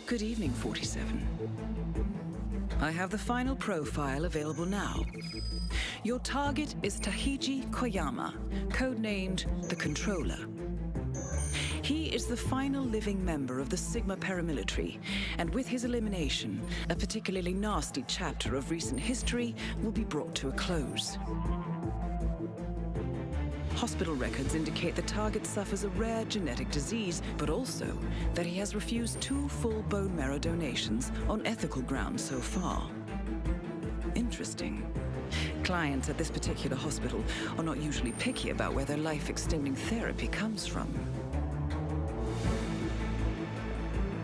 Good evening, 47. I have the final profile available now. Your target is Tahiji Koyama, codenamed the Controller. He is the final living member of the Sigma paramilitary, and with his elimination, a particularly nasty chapter of recent history will be brought to a close. Hospital records indicate the target suffers a rare genetic disease, but also that he has refused 2 full bone marrow donations on ethical grounds so far. Interesting. Clients at this particular hospital are not usually picky about where their life-extending therapy comes from.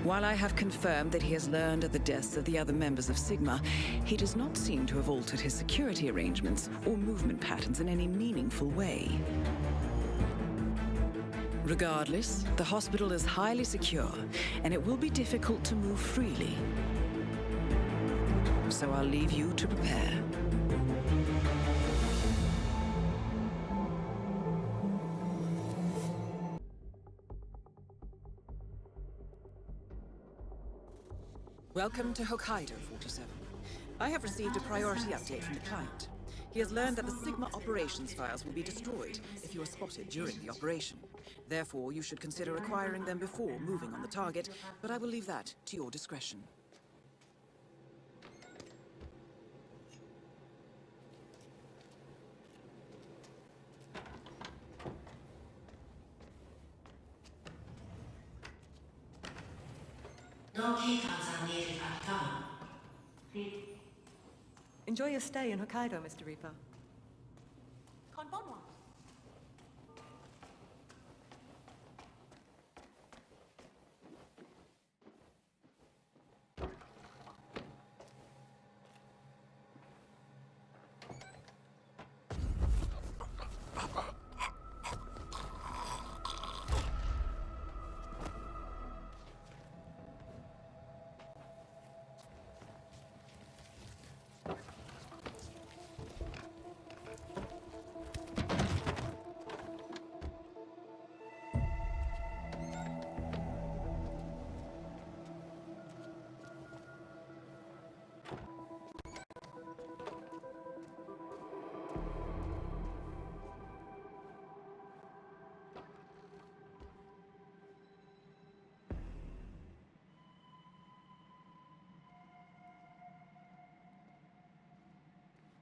While I have confirmed that he has learned of the deaths of the other members of Sigma, he does not seem to have altered his security arrangements or movement patterns in any meaningful way. Regardless, the hospital is highly secure, and it will be difficult to move freely. So I'll leave you to prepare. Welcome to Hokkaido, 47. I have received a priority update from the client. He has learned that the Sigma operations files will be destroyed if you are spotted during the operation. Therefore, you should consider acquiring them before moving on the target, but I will leave that to your discretion. No keycards are needed at town. Enjoy your stay in Hokkaido, Mr. Reaper.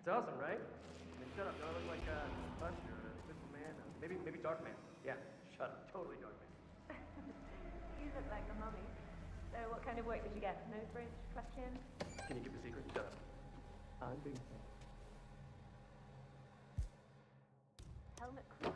It's awesome, right? I mean, shut up. Do I look like Buster or Superman? Or maybe Darkman. Yeah, shut up. Totally Darkman. You look like the mummy. So what kind of work did you get? Nose bridge? Question? Can you keep a secret? Shut up. I'm being sick. Helmet crew?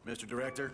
Mr. Director?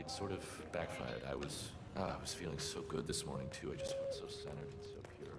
Sort of backfired. I was feeling so good this morning too. I just felt so centered and so pure.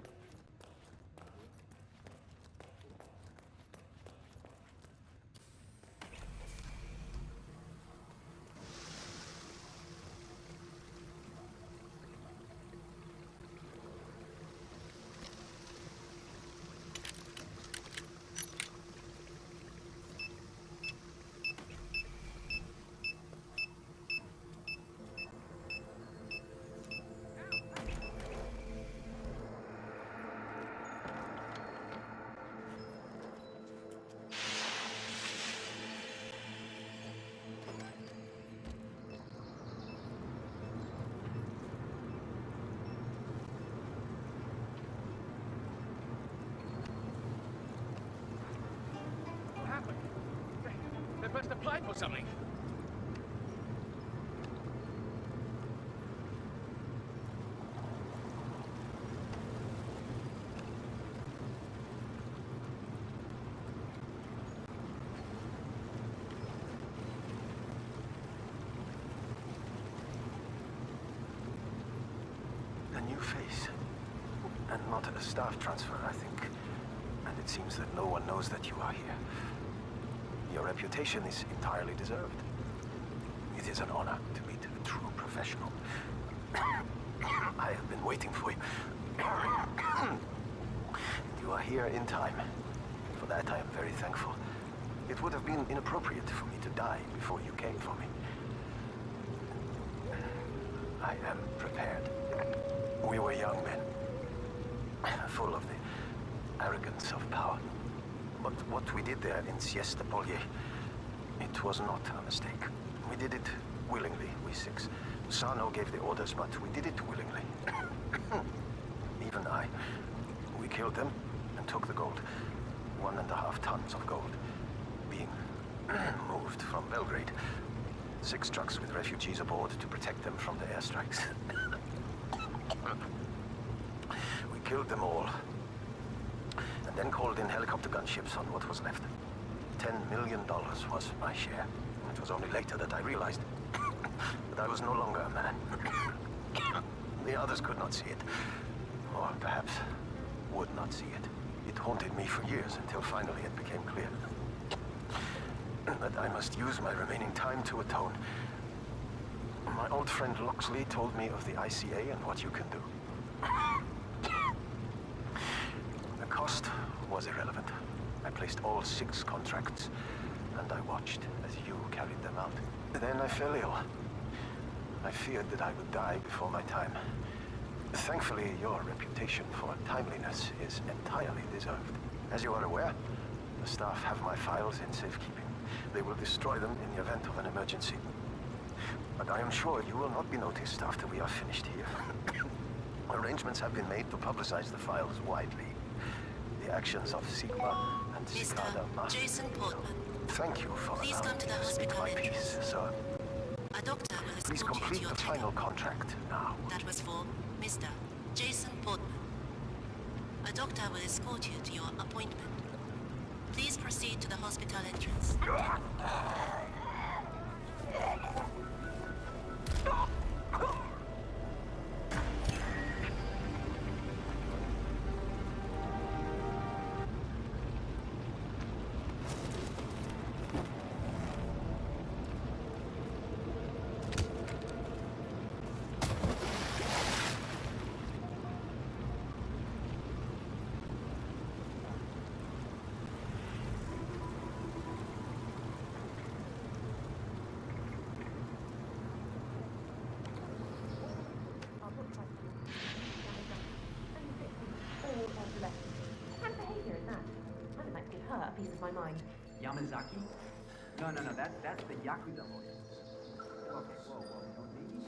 must apply for something. A new face. And not a staff transfer, I think. And it seems that no one knows that you are here. Your reputation is entirely deserved. It is an honor to meet a true professional. I have been waiting for you. You are here in time. For that I am very thankful. It would have been inappropriate for me to die before you came for me. I am prepared. We were young men, full of the arrogance of power. But what we did there in Siesta Polye, it was not a mistake. We did it willingly, we six. Sano gave the orders, but we did it willingly. Even I. We killed them and took the gold. 1.5 tons of gold. Being moved from Belgrade. 6 trucks with refugees aboard to protect them from the airstrikes. We killed them all. And then called in helicopter gunships on what was left. $10 million was my share. It was only later that I realized that I was no longer a man. The others could not see it. Or perhaps would not see it. It haunted me for years until finally it became clear that I must use my remaining time to atone. My old friend Loxley told me of the ICA and what you can do. The cost was irrelevant. I placed all 6 contracts, and I watched as you carried them out. Then I fell ill. I feared that I would die before my time. Thankfully, your reputation for timeliness is entirely deserved. As you are aware, the staff have my files in safekeeping. They will destroy them in the event of an emergency. But I am sure you will not be noticed after we are finished here. Arrangements have been made to publicize the files widely. The actions of Sigma and CICADA must... Jason Portman. Thank you for Please come allowing to me the to speak hospital my entrance. piece, sir. A doctor will Please escort you to complete your the table. final contract now. That was for Mr. Jason Portman. A doctor will escort you to your appointment. Please proceed to the hospital entrance. Piece of my mind. Yamazaki? No, that's the Yakuza lawyer. Okay, whoa, maybe?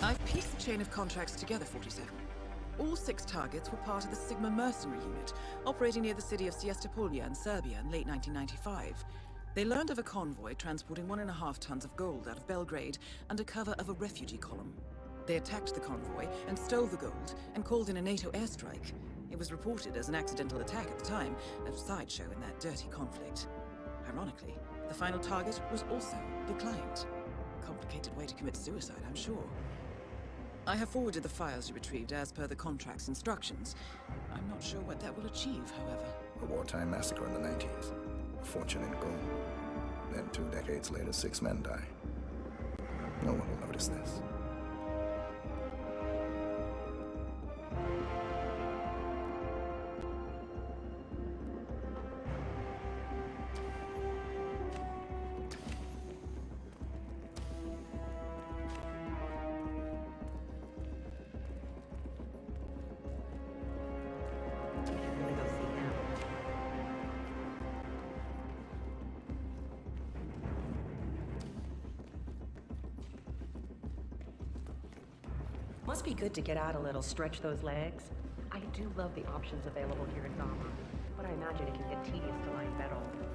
I've pieced the chain of contracts together, 47. All 6 targets were part of the Sigma mercenary unit, operating near the city of Siesta Polye in Serbia in late 1995. They learned of a convoy transporting 1.5 tons of gold out of Belgrade under cover of a refugee column. They attacked the convoy and stole the gold and called in a NATO airstrike. It was reported as an accidental attack at the time, a sideshow in that dirty conflict. Ironically, the final target was also the client. Complicated way to commit suicide, I'm sure. I have forwarded the files you retrieved as per the contract's instructions. I'm not sure what that will achieve, however. A wartime massacre in the 90s. A fortune in gold. Then 2 decades later, 6 men die. No one will notice this. Really go see him. Must be good to get out a little, stretch those legs. I do love the options available here in Dama, but I imagine it can get tedious to lie in bed all day.